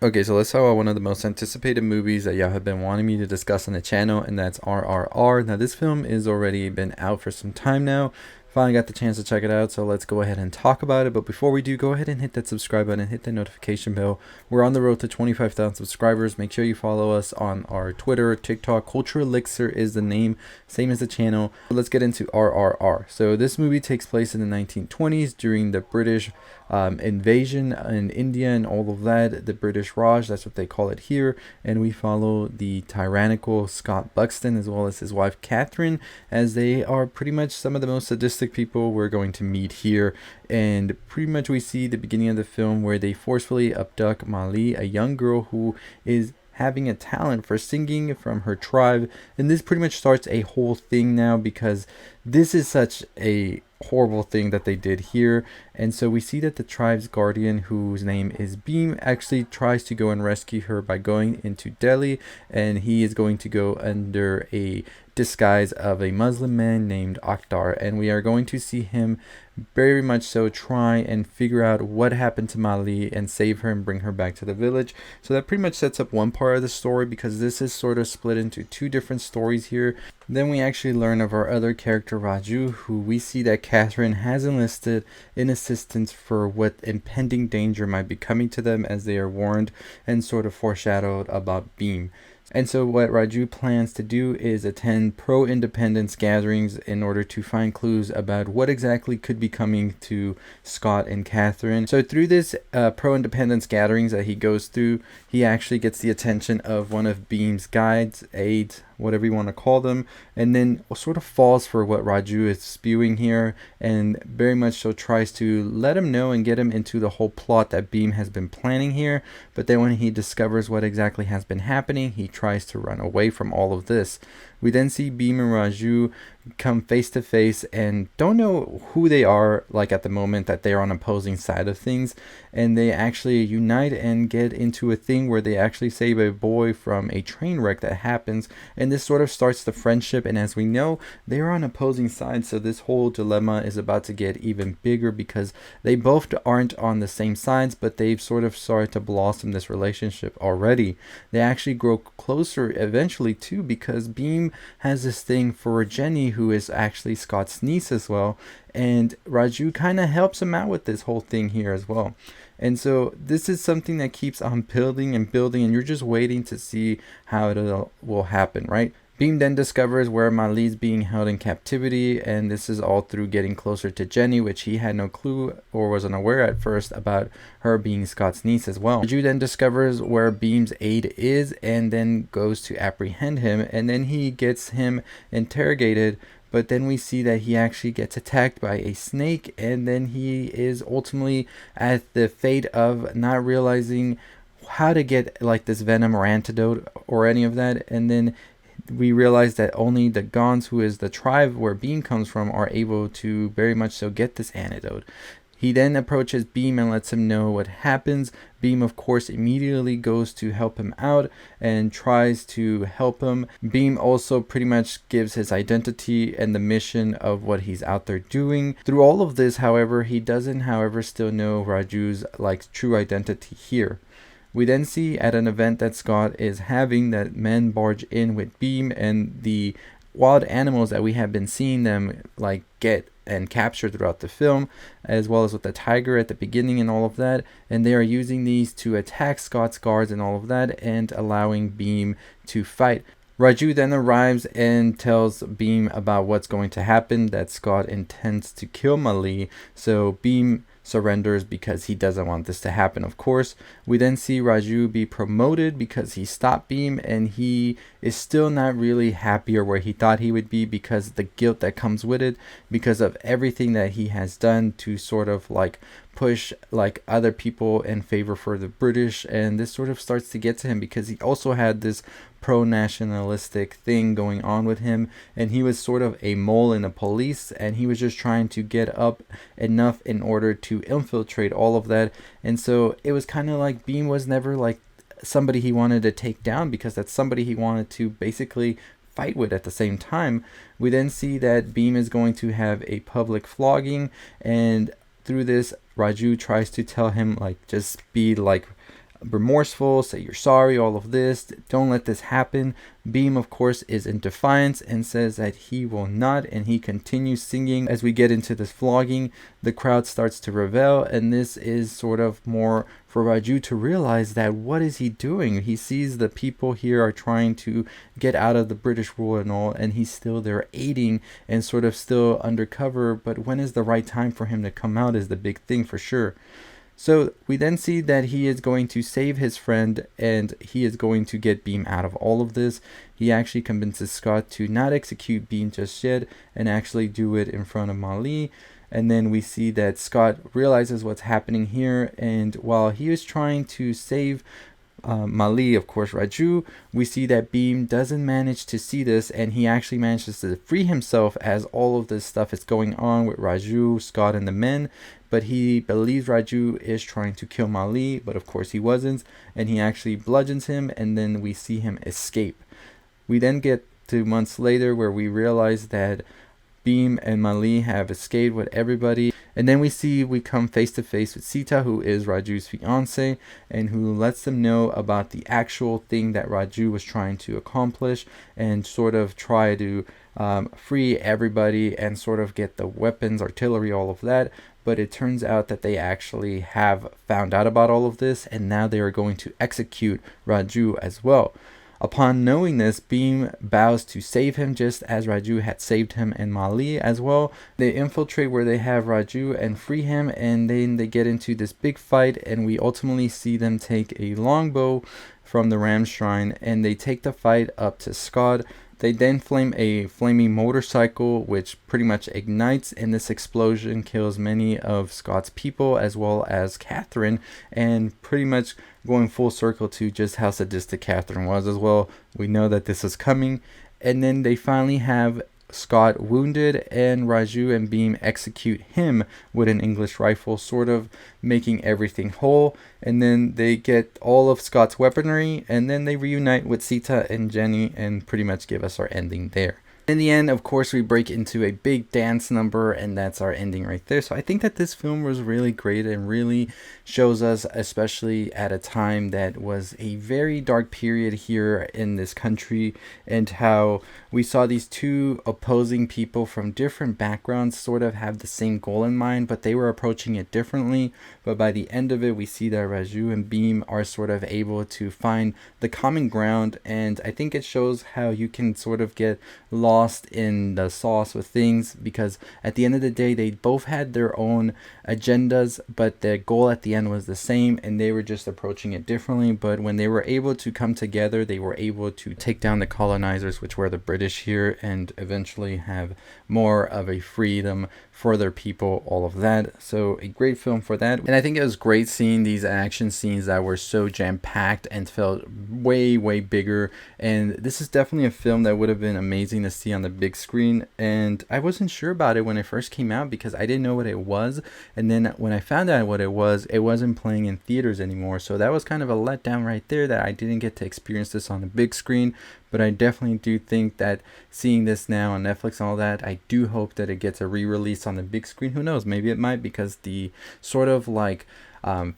Okay, so let's talk about one of the most anticipated movies that y'all have been wanting me to discuss on the channel, and that's RRR. Now, this film is already been out for some time now. Finally got the chance to check it out, so let's go ahead and talk about it. But before we do, go ahead and hit that subscribe button and hit that notification bell. We're on the road to 25,000 subscribers. Make sure you follow us on our Twitter, TikTok. Culture Elixir is the name, same as the channel. But let's get into RRR. So this movie takes place in the 1920s during the British invasion in India and all of that. The British Raj, that's what they call it here. And we follow the tyrannical Scott Buxton as well as his wife Catherine, as they are pretty much some of the most sadistic people we're going to meet here. And pretty much we see the beginning of the film where they forcefully abduct Mali, a young girl who is having a talent for singing from her tribe. And this pretty much starts a whole thing now, because this is such a horrible thing that they did here. And so we see that the tribe's guardian, whose name is Bheem, actually tries to go and rescue her by going into Delhi, and he is going to go under a disguise of a Muslim man named Akhtar, and we are going to see him very much so try and figure out what happened to Mali and save her and bring her back to the village. So that pretty much sets up one part of the story, because this is sort of split into two different stories here. Then we actually learn of our other character Raju, who we see that Catherine has enlisted in assistance for what impending danger might be coming to them, as they are warned and sort of foreshadowed about Bheem. And so what Raju plans to do is attend pro-independence gatherings in order to find clues about what exactly could be coming to Scott and Catherine. So through this pro-independence gatherings that he goes through, he actually gets the attention of one of Bheem's guides, aides, whatever you want to call them, and then sort of falls for what Raju is spewing here, and very much so tries to let him know and get him into the whole plot that Bheem has been planning here. But then when he discovers what exactly has been happening, he tries to run away from all of this. We then see Bheem and Raju come face to face and don't know who they are, like at the moment that they're on opposing side of things, and they actually unite and get into a thing where they actually save a boy from a train wreck that happens, and this sort of starts the friendship. And as we know, they're on opposing sides, so this whole dilemma is about to get even bigger, because they both aren't on the same sides, but they've sort of started to blossom this relationship already. They actually grow closer eventually too, because Bheem has this thing for Jenny, who is actually Scott's niece as well, and Raju kind of helps him out with this whole thing here as well. And so this is something that keeps on building and building, and you're just waiting to see how it will happen, right? Bheem then discovers where Mali's being held in captivity, and this is all through getting closer to Jenny, which he had no clue or was unaware at first about her being Scott's niece as well. Raju then discovers where Bheem's aide is and then goes to apprehend him, and then he gets him interrogated. But then we see that he actually gets attacked by a snake, and then he is ultimately at the fate of not realizing how to get like this venom or antidote or any of that. And then we realize that only the Gons, who is the tribe where Bheem comes from, are able to very much so get this antidote. He then approaches Bheem and lets him know what happens. Bheem, of course, immediately goes to help him out and tries to help him. Bheem also pretty much gives his identity and the mission of what he's out there doing. Through all of this, however, he doesn't, however, still know Raju's true identity here. We then see at an event that Scott is having that men barge in with Bheem and the wild animals that we have been seeing them get and capture throughout the film, as well as with the tiger at the beginning and all of that, and they are using these to attack Scott's guards and all of that, and allowing Bheem to fight. Raju then arrives and tells Bheem about what's going to happen, that Scott intends to kill Mali, so Bheem surrenders because he doesn't want this to happen, of course. We then see Raju be promoted because he stopped Bheem, and he is still not really happy or where he thought he would be, because the guilt that comes with it, because of everything that he has done to sort of push other people in favor for the British. And this sort of starts to get to him, because he also had this pro-nationalistic thing going on with him, and he was sort of a mole in the police, and he was just trying to get up enough in order to infiltrate all of that. And so it was kind of like Bheem was never somebody he wanted to take down, because that's somebody he wanted to basically fight with at the same time. We then see that Bheem is going to have a public flogging, and through this, Raju tries to tell him just be remorseful, say you're sorry, all of this, don't let this happen. Bheem, of course, is in defiance and says that he will not, and he continues singing. As we get into this flogging, the crowd starts to revel, and this is sort of more for Raju to realize that what is he doing? He sees the people here are trying to get out of the British rule and all, and he's still there aiding and sort of still undercover, but when is the right time for him to come out is the big thing for sure. So we then see that he is going to save his friend, and he is going to get Bheem out of all of this. He actually convinces Scott to not execute Bheem just yet and actually do it in front of Mali. And then we see that Scott realizes what's happening here, and while he is trying to save Mali, of course, Raju, we see that Bheem doesn't manage to see this, and he actually manages to free himself as all of this stuff is going on with Raju, Scott, and the men. But he believes Raju is trying to kill Mali, but of course he wasn't, and he actually bludgeons him, and then we see him escape. We then get to months later where we realize that Bheem and Mali have escaped with everybody, and then we come face to face with Sita, who is Raju's fiance, and who lets them know about the actual thing that Raju was trying to accomplish and sort of try to free everybody and sort of get the weapons, artillery, all of that. But it turns out that they actually have found out about all of this, and now they are going to execute Raju as well. Upon knowing this, Bheem vows to save him just as Raju had saved him and Mali as well. They infiltrate where they have Raju and free him, and then they get into this big fight, and we ultimately see them take a longbow from the Ram Shrine, and they take the fight up to Scott. They then flame a flaming motorcycle, which pretty much ignites, and this explosion kills many of Scott's people as well as Catherine, and pretty much going full circle to just how sadistic Catherine was as well. We know that this is coming, and then they finally have Scott wounded, and Raju and Bheem execute him with an English rifle, sort of making everything whole. And then they get all of Scott's weaponry, and then they reunite with Sita and Jenny and pretty much give us our ending there. In the end, of course, we break into a big dance number, and that's our ending right there. So I think that this film was really great and really shows us, especially at a time that was a very dark period here in this country, and how we saw these two opposing people from different backgrounds sort of have the same goal in mind, but they were approaching it differently. But by the end of it, we see that Raju and Bheem are sort of able to find the common ground, and I think it shows how you can sort of get lost in the sauce with things, because at the end of the day they both had their own agendas, but their goal at the end was the same, and they were just approaching it differently. But when they were able to come together, they were able to take down the colonizers, which were the British here, and eventually have more of a freedom for their people, all of that. So a great film for that. And I think it was great seeing these action scenes that were so jam-packed and felt way bigger, and this is definitely a film that would have been amazing to see on the big screen. And I wasn't sure about it when it first came out because I didn't know what it was, and then when I found out what it wasn't playing in theaters anymore, so that was kind of a letdown right there, that I didn't get to experience this on the big screen. But I definitely do think that seeing this now on Netflix and all that, I do hope that it gets a re-release on the big screen. Who knows, maybe it might, because the sort of like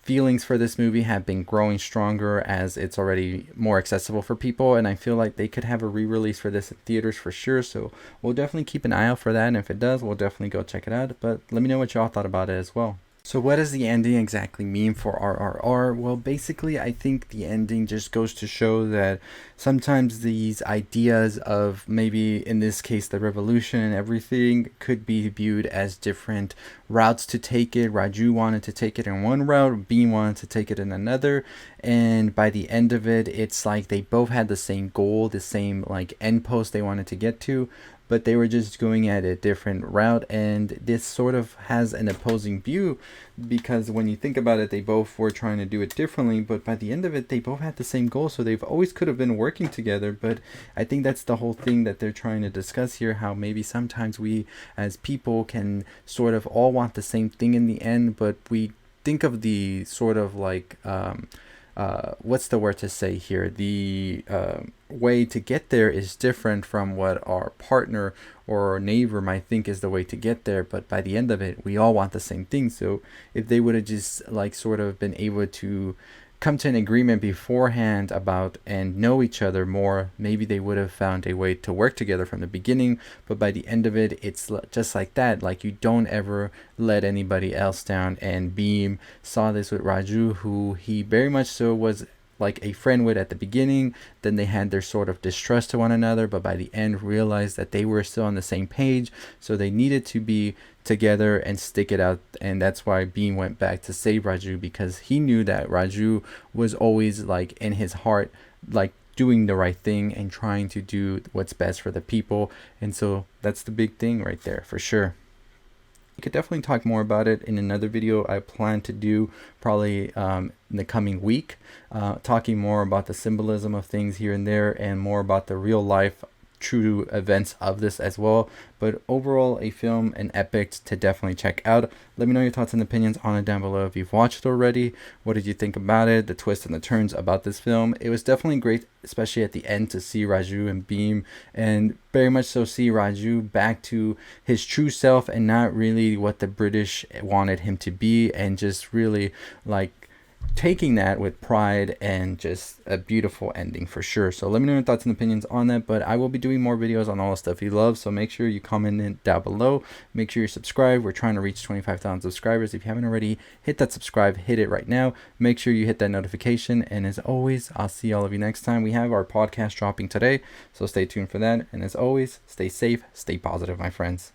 feelings for this movie have been growing stronger as it's already more accessible for people, and I feel like they could have a re-release for this in theaters for sure. So we'll definitely keep an eye out for that, and if it does, we'll definitely go check it out. But let me know what y'all thought about it as well. So what does the ending exactly mean for RRR? Well, basically, I think the ending just goes to show that sometimes these ideas of, maybe in this case, the revolution and everything, could be viewed as different routes to take it. Raju wanted to take it in one route, Bheem wanted to take it in another, and by the end of it, it's like they both had the same goal, the same like end post they wanted to get to, but they were just going at a different route. And this sort of has an opposing view, because when you think about it, they both were trying to do it differently, but by the end of it, they both had the same goal, so they've always could have been working together. But I think that's the whole thing that they're trying to discuss here, how maybe sometimes we as people can sort of all want the same thing in the end, but we think of the sort of like what's the word to say here, the way to get there is different from what our partner or our neighbor might think is the way to get there. But by the end of it, we all want the same thing. So if they would have just like sort of been able to come to an agreement beforehand about and know each other more, maybe they would have found a way to work together from the beginning. But by the end of it, it's just like that. Like, you don't ever let anybody else down. And Bheem saw this with Raju, who he very much so was like a friend with at the beginning. Then they had their sort of distrust to one another, but by the end realized that they were still on the same page, so they needed to be together and stick it out. And that's why Bheem went back to save Raju, because he knew that Raju was always like in his heart, like doing the right thing and trying to do what's best for the people. And so that's the big thing right there for sure. We could definitely talk more about it in another video I plan to do probably in the coming week, talking more about the symbolism of things here and there, and more about the real life true events of this as well. But overall, a film, an epic to definitely check out. Let me know your thoughts and opinions on it down below if you've watched it already. What did you think about it, the twists and the turns about this film? It was definitely great, especially at the end, to see Raju and Bheem, and very much so see Raju back to his true self and not really what the British wanted him to be, and just really like taking that with pride, and just a beautiful ending for sure. So let me know your thoughts and opinions on that. But I will be doing more videos on all the stuff you love, so make sure you comment it down below. Make sure you subscribe. We're trying to reach 25,000 subscribers. If you haven't already, hit that subscribe, hit it right now. Make sure you hit that notification, and as always, I'll see all of you next time. We have our podcast dropping today, so stay tuned for that. And as always, stay safe, stay positive, my friends.